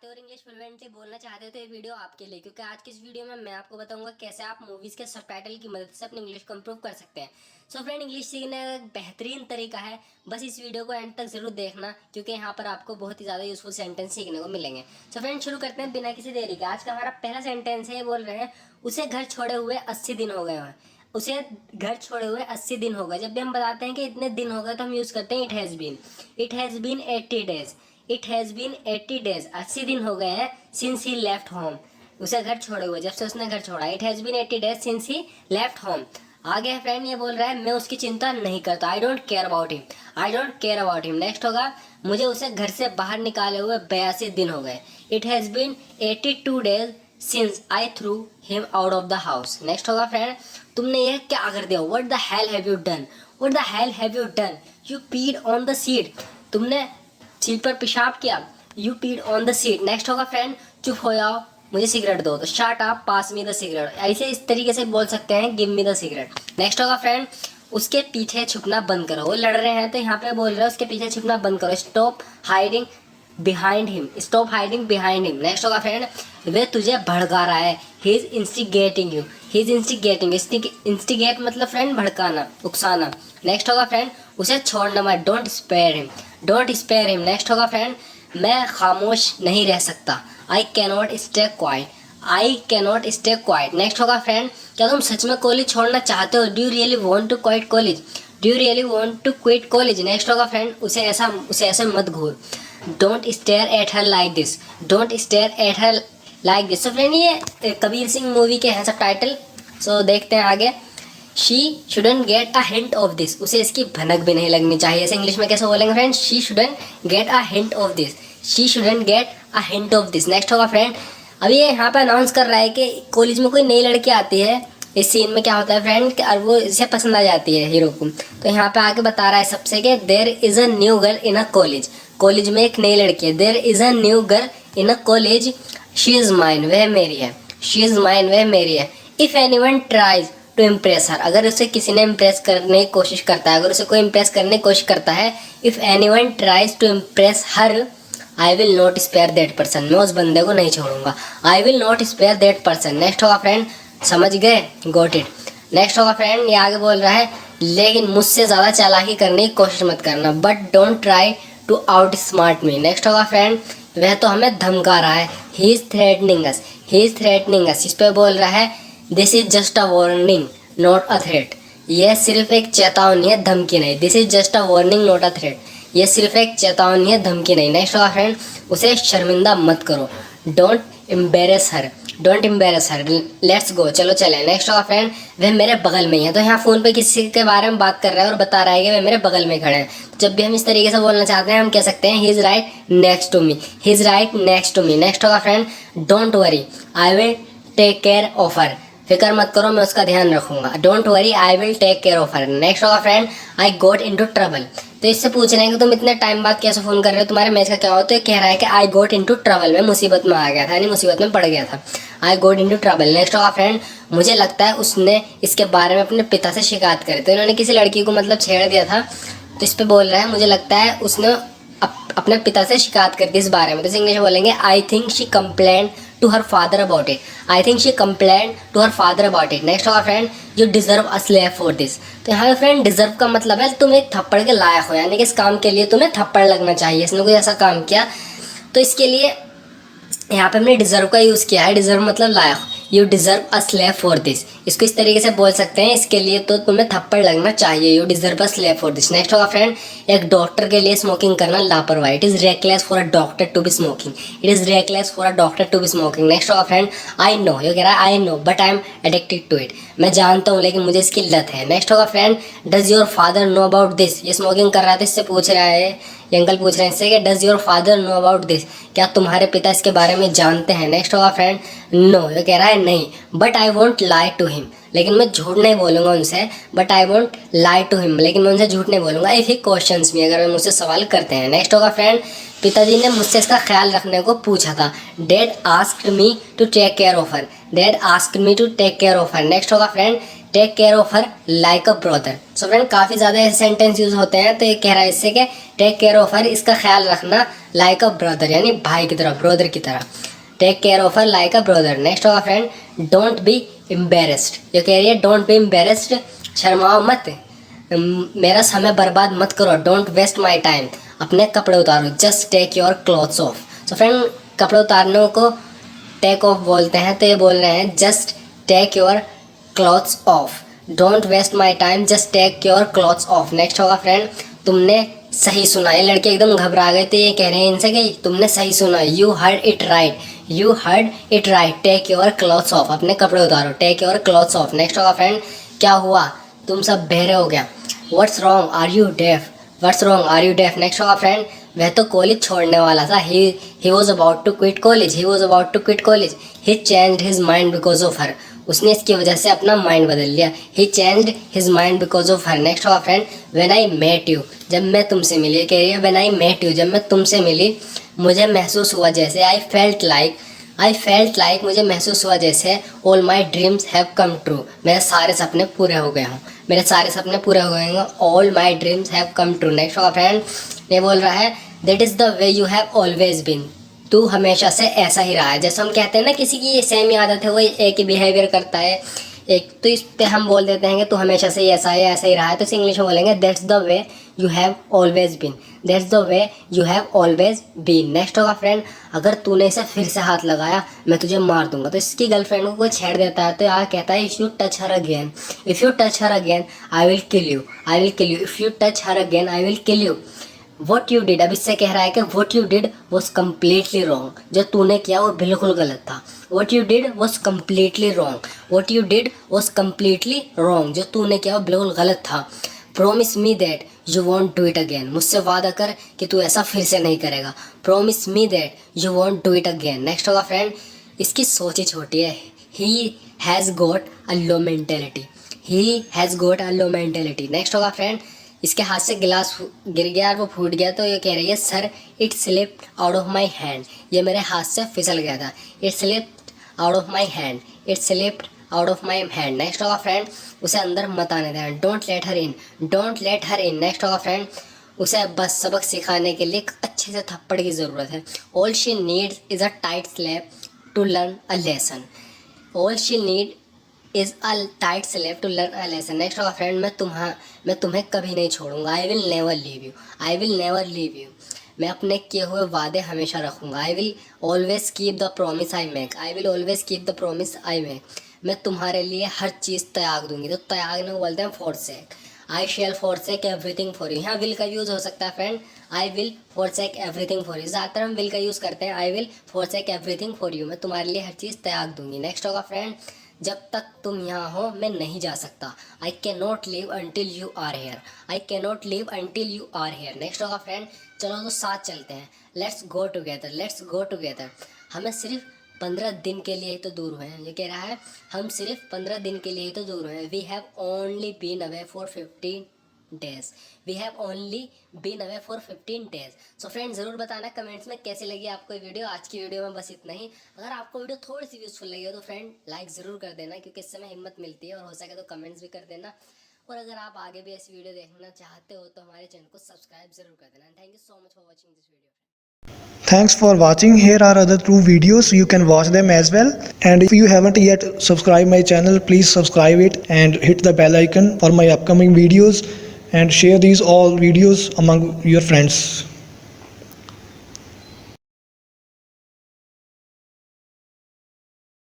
चाहते हो और इंग्लिश फ्लुएंटली बोलना चाहते हो तो ये वीडियो आपके लिए, क्योंकि आज की इस वीडियो में मैं आपको बताऊंगा कैसे आप मूवीज़ के सबटाइटल की मदद से अपनी इंग्लिश को इम्प्रूव कर सकते हैं। सो फ्रेंड, इंग्लिश सीखने का एक बेहतरीन तरीका है, बस इस वीडियो को एंड तक जरूर देखना, क्योंकि यहाँ पर आपको बहुत ही ज़्यादा यूजफुल सेंटेंस सीखने को मिलेंगे। सो फ्रेंड, शुरू करते हैं बिना किसी देरी के। आज का हमारा पहला सेंटेंस है, ये बोल रहे हैं उसे घर छोड़े हुए 80 दिन हो गए हैं। उसे घर छोड़े हुए 80 दिन हो गए। जब भी हम बताते हैं कि इतने दिन हो गए तो हम यूज़ करते हैं it has been 80 days. It has been 80 days, 80 दिन हो गए हैं सिंस ही लेफ्ट होम। उसे घर छोड़े हुए, जब से उसने घर छोड़ा। It has been 80 days since he left home. आगे फ्रेंड ये बोल रहा है मैं उसकी चिंता नहीं करता। I don't care about him. I don't care about him. Next होगा मुझे उसे घर से बाहर निकाले हुए 82 दिन हो गए। It has been 82 days since I threw him out of the house. Next होगा फ्रेंड तुमने यह क्या कर दिया। What the hell have you done. What the hell have you done. You peed on the seat. तुमने seat पर पेशाब किया। You peed on the seat. Next होगा फ्रेंड चुप हो जाओ मुझे सिगरेट दो, तो shut up pass me the cigarette. ऐसे इस तरीके से बोल सकते हैं give me the cigarette. Next होगा फ्रेंड उसके पीछे छुपना बंद करो। वो लड़ रहे हैं तो यहाँ पे बोल रहे हैं उसके पीछे छुपना बंद करो। Stop hiding behind him. Stop hiding behind him. Next होगा फ्रेंड वे तुझे भड़का रहा है। He is instigating you. He is instigating. Instigate मतलब फ्रेंड भड़काना, उकसाना। नेक्स्ट होगा फ्रेंड उसे छोड़ना मत। Don't spare him. Don't spare him. Next होगा फ्रेंड मैं खामोश नहीं रह सकता। I cannot stay quiet. I cannot stay quiet. Next होगा फ्रेंड क्या तुम सच में कॉलेज छोड़ना चाहते हो। Do you really want to quit college. Do you really want to quit college. Next होगा फ्रेंड उसे ऐसे मत घूर। Don't stare at her like this. Don't stare at her like this. So friend ये Kabir Singh movie के हैं सब title. सो देखते हैं आगे। She shouldn't get a hint of this. उसे इसकी भनक भी नहीं लगनी चाहिए। ऐसे इंग्लिश में कैसे बोलेंगे friend. She shouldn't get a hint of this. She shouldn't get a hint of this. Next होगा फ्रेंड अभी ये यहाँ पे अनाउंस कर रहा है कि कॉलेज में कोई नई लड़की आती है। इस सीन में क्या होता है फ्रेंड और वो इसे पसंद आ जाती है हीरो को। तो यहाँ पे आके बता रहा है सबसे कि there is a new girl in a college. College में एक नई लड़की है। There is a new girl in a college. She is mine. वह मेरी है। She is mine. वह मेरी है। If anyone tries to impress her. अगर उसे किसी ने इम्प्रेस करने की कोशिश करता है, अगर उसे कोई इम्प्रेस करने की कोशिश करता है। If anyone tries to impress her I will not spare that person. मैं उस बंदे को नहीं छोड़ूंगा। I will not spare that person. Next होगा फ्रेंड समझ गए। Got it. नेक्स्ट होगा फ्रेंड ये आगे बोल रहा है लेकिन मुझसे ज़्यादा चालाकी करने की कोशिश मत करना। But don't try to outsmart me. Next होगा फ्रेंड वह तो हमें धमका रहा है। He is threatening us. He is threatening us. इस पर बोल रहा है this is just a warning not a threat. यह सिर्फ एक चेतावनी है, धमकी नहीं। This is just a warning not a threat. ये सिर्फ एक चेतावनी है, धमकी नहीं। नेक्स्ट होगा फ्रेंड उसे शर्मिंदा मत करो। Don't embarrass her. Don't embarrass her. Let's go, चलो चले। नेक्स्ट होगा फ्रेंड वह मेरे बगल में ही है। तो यहाँ फ़ोन पे किसी के बारे में बात कर रहा है और बता रहा है कि वह मेरे बगल में खड़े हैं। जब भी हम इस तरीके से बोलना चाहते हैं हम कह सकते हैं he is right next to me. He is right next to me. Next होगा friend don't worry I will take care of her. फिक्र मत करो मैं उसका ध्यान रखूंगा। Don't worry I will take care of her. Next होगा friend I got into trouble. तो इससे पूछ रहे हैं कि तुम इतने टाइम बाद कैसे फ़ोन कर रहे हो, तुम्हारे मैच का क्या हो। तो ये कह रहा है कि आई गोट इनटू ट्रबल। मैं मुसीबत में आ गया था, यानी मुसीबत में पड़ गया था। आई गोट इनटू ट्रबल। नेक्स्ट होगा फ्रेंड मुझे लगता है उसने इसके बारे में अपने पिता से शिकायत करी। तो इन्होंने किसी लड़की को मतलब छेड़ दिया था। तो इस पर बोल रहा है मुझे लगता है उसने अपने पिता से शिकायत कर दी इस बारे में। तो इंग्लिश में बोलेंगे I think she complain to her father about it. I think she complain to her father about it. Next होगा friend you deserve a slap for this. तो यहाँ पे फ्रेंड डिजर्व का मतलब है तुम एक थप्पड़ के लायक हो, यानी कि इस काम के लिए तुम्हें थप्पड़ लगना चाहिए। इसने कोई ऐसा काम किया तो इसके लिए यहाँ पे हमने डिजर्व का यूज़ किया है। डिजर्व मतलब लायक। You deserve a slap for this. इसको इस तरीके से बोल सकते हैं इसके लिए तो तुम्हें थप्पड़ लगना चाहिए। You deserve a slap for this. Next होगा फ्रेंड एक डॉक्टर के लिए स्मोकिंग करना लापरवाही। It is reckless for a doctor to be smoking. It is reckless for a doctor to be smoking. Next होगा फ्रेंड आई नो। ये कह रहा है I know but I am addicted to it. मैं जानता हूँ लेकिन मुझे इसकी लत है। नेक्स्ट होगा friend does your father know about this. ये स्मोकिंग कर रहा था, इससे पूछ रहा है ये अंकल पूछ रहे हैं इससे कि does your father know about this. क्या तुम्हारे पिता इसके बारे में जानते हैं। नेक्स्ट होगा फ्रेंड नो। ये कह रहा है नहीं but I won't lie to him. लेकिन मैं झूठ नहीं बोलूँगा उनसे। But I won't lie to him. लेकिन मैं उनसे झूठ नहीं बोलूँगा इफ़ ही क्वेश्चंस मी। अगर वे मुझसे सवाल करते हैं। नेक्स्ट होगा फ्रेंड पिताजी ने मुझसे इसका ख्याल रखने को पूछा था। Dad asked me to take care of her. Dad asked me to take care of her. Next होगा friend take care of her like a brother. So friend काफ़ी ज़्यादा ऐसे सेंटेंस यूज होते हैं, तो ये कह रहा है इससे कि टेक केयर ऑफ हर, इसका ख्याल रखना लाइक अ ब्रदर, यानी भाई की तरह, ब्रदर की तरह। Take care of her like a brother. Next होगा फ्रेंड डोंट बी एम्बेरस्ड। ये कह रही है डोंट बी एम्बेरस्ड, शर्माओ मत, मेरा समय बर्बाद मत करो। डोंट वेस्ट माई टाइम, अपने कपड़े उतारो। Just take your clothes off. So friend कपड़े उतारने को टेक ऑफ बोलते हैं, तो ये बोल रहे हैं just take your clothes off. Don't waste my time, just take your clothes off. Next होगा फ्रेंड तुमने सही सुना। ये लड़के एकदम घबरा गए थे, ये कह रहे हैं इनसे कि तुमने सही सुना। You heard it right, you heard it right, take your clothes off, अपने कपड़े उतारो। Take your clothes off. Next होगा फ्रेंड क्या हुआ, तुम सब बहरे हो गया। What's wrong, are you deaf, what's wrong, are you deaf. Next होगा फ्रेंड वह तो कॉलेज छोड़ने वाला था। He was about to quit college, he was about to quit college. He changed his mind because of हर, उसने इसकी वजह से अपना माइंड बदल लिया। He changed his mind because of her. Next होगा friend when I met you, जब मैं तुमसे मिली। कह रही है व्हेन आई मेट यू, जब मैं तुमसे मिली मुझे महसूस हुआ जैसे, आई फेल्ट लाइक, मुझे महसूस हुआ जैसे all my dreams have come true, मेरे सारे सपने पूरे हो गए हों, मेरे सारे सपने पूरे हो गए हों। All my dreams have come true. Next होगा फ्रेंड ये बोल रहा है that is the way you have always been, तू हमेशा से ऐसा ही रहा है। जैसे हम कहते हैं ना किसी की सेम ही आदत है, वो एक ही बिहेवियर करता है एक, तो इस पे हम बोल देते हैं कि तू हमेशा से ऐसा है, ऐसा ही रहा है, तो इसे इंग्लिश में बोलेंगे that's the way you have always been, that's the way you have always been. Next होगा फ्रेंड अगर तूने इसे फिर से हाथ लगाया मैं तुझे मार दूंगा। तो इसकी गर्लफ्रेंड को कोई छेड़ देता है, तो यार कहता है if you touch her again, if you touch her again I will kill you, I will kill you, if you touch her again I will kill you. What you did, अब इससे कह रहा है कि what you did was completely wrong, जो तूने किया वो बिल्कुल गलत था। What you did was completely wrong, what you did was completely wrong, जो तूने किया वो बिल्कुल गलत था। Promise me that you won't do it again, मुझसे वादा कर कि तू ऐसा फिर से नहीं करेगा। Promise me that you won't do it again. Next होगा फ्रेंड इसकी सोच ही छोटी है। He has got a low mentality, he has got a low mentality. Next होगा फ्रेंड इसके हाथ से गिलास गिर गया और वो फूट गया, तो ये कह रही है sir it slipped out of my hand, ये मेरे हाथ से फिसल गया था। It slipped out of my hand, it slipped out of my hand. Next होगा फ्रेंड उसे अंदर मत आने दें। Don't let her in, don't let her in. Next होगा फ्रेंड उसे बस सबक सिखाने के लिए एक अच्छे से थप्पड़ की ज़रूरत है। All she needs is a tight slap to learn a lesson, all she need is a tight slap to learn a lesson. Next होगा फ्रेंड मैं तुम्हें कभी नहीं छोड़ूंगा। I will never leave you, I will never leave you, मैं अपने किए हुए वादे हमेशा रखूंगा। I will always keep the promise I make, I will always keep the promise I make, मैं तुम्हारे लिए हर चीज़ त्याग दूंगी। तो त्यागने को बोलते हैं forsake. I shall forsake everything for you, यहाँ विल का यूज़ हो सकता है friend. I will forsake everything for you, ज़्यादातर हम विल का यूज़ करते हैं। I will forsake everything for you, मैं तुम्हारे लिए हर चीज़ त्याग दूंगी। नेक्स्ट होगा फ्रेंड जब तक तुम यहाँ हो मैं नहीं जा सकता। I can not live until you are here, I can not live until you are here. Next होगा फ्रेंड चलो तो साथ चलते हैं। Let's go together, let's go together, हमें सिर्फ 15 दिन के लिए ही तो दूर हुए हैं। ये कह रहा है हम सिर्फ 15 दिन के लिए ही तो दूर हुए हैं। We have only been away for 15 days, we have only been away for 15 days। So friends ज़रूर बताना कमेंट्स में कैसी लगी आपको ये वीडियो। आज की वीडियो में बस इतना ही। अगर आपको वीडियो थोड़ी सी यूज़फुल लगी हो तो फ्रेंड लाइक ज़रूर कर देना, क्योंकि इससे हमें हिम्मत मिलती है, और हो सके तो कमेंट्स भी कर देना। और अगर आप आगे भी ऐसी वीडियो देखना चाहते हो तो हमारे चैनल को सब्सक्राइब ज़रूर कर देना। Thank you so much for watching this video. Thanks for watching. Here are other 2 videos, you can watch them as well. And if you haven't yet subscribed my channel, please subscribe it and hit the bell icon for my upcoming videos, and share these all videos among your friends.